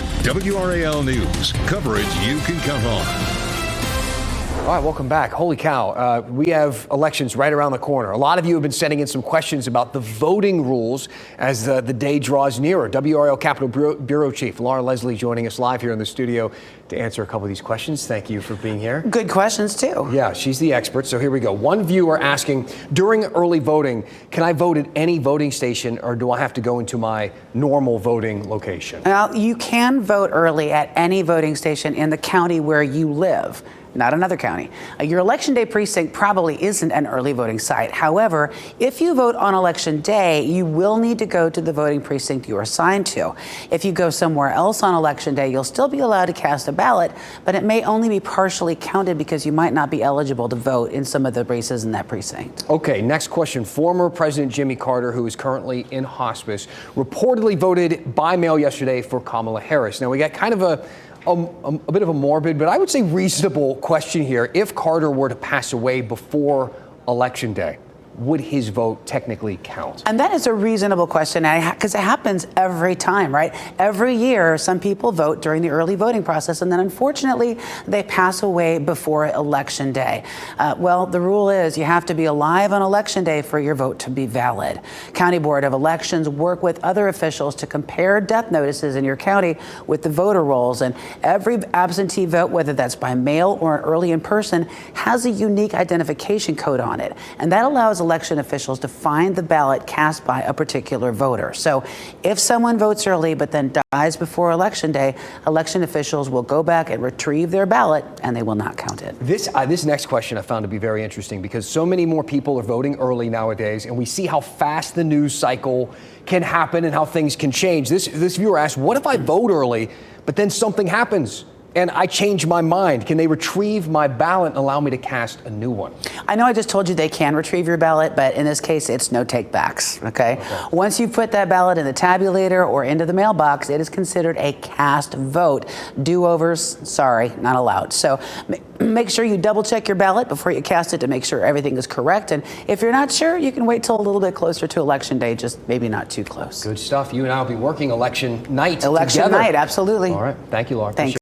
is WRAL News, coverage you can count on. All right, welcome back. Holy cow. We have elections right around the corner. A lot of you have been sending in some questions about the voting rules as the day draws nearer. WRAL Capitol Bureau Chief Laura Leslie joining us live here in the studio to answer a couple of these questions. Thank you for being here. Good questions, too. Yeah, she's the expert. So here we go. One viewer asking, during early voting, can I vote at any voting station or do I have to go into my normal voting location? Well, you can vote early at any voting station in the county where you live. Not another county. Your election day precinct probably isn't an early voting site. However, if you vote on election day, you will need to go to the voting precinct you're assigned to. If you go somewhere else on election day, you'll still be allowed to cast a ballot, but it may only be partially counted because you might not be eligible to vote in some of the races in that precinct. Okay, next question. Former President Jimmy Carter, who is currently in hospice, reportedly voted by mail yesterday for Kamala Harris. Now, we got kind of a bit of a morbid, but I would say reasonable question here. If Carter were to pass away before Election Day, would his vote technically count? And that is a reasonable question because it happens every time, right? Every year, some people vote during the early voting process, and then unfortunately, they pass away before Election Day. Well, the rule is you have to be alive on Election Day for your vote to be valid. County Board of Elections work with other officials to compare death notices in your county with the voter rolls, and every absentee vote, whether that's by mail or early in person, has a unique identification code on it, and that allows election officials to find the ballot cast by a particular voter. So if someone votes early but then dies before Election Day, election officials will go back and retrieve their ballot and they will not count it. This next question I found to be very interesting because so many more people are voting early nowadays, and we see how fast the news cycle can happen and how things can change. This viewer asked, what if I vote early but then something happens and I change my mind? Can they retrieve my ballot and allow me to cast a new one? I know I just told you they can retrieve your ballot, but in this case, it's no take backs, okay? Once you put that ballot in the tabulator or into the mailbox, it is considered a cast vote. Do-overs, sorry, not allowed. So make sure you double check your ballot before you cast it to make sure everything is correct. And if you're not sure, you can wait till a little bit closer to Election Day, just maybe not too close. Good stuff. You and I will be working election night Election together. night, absolutely. All right. Thank you, Laura. Thanks.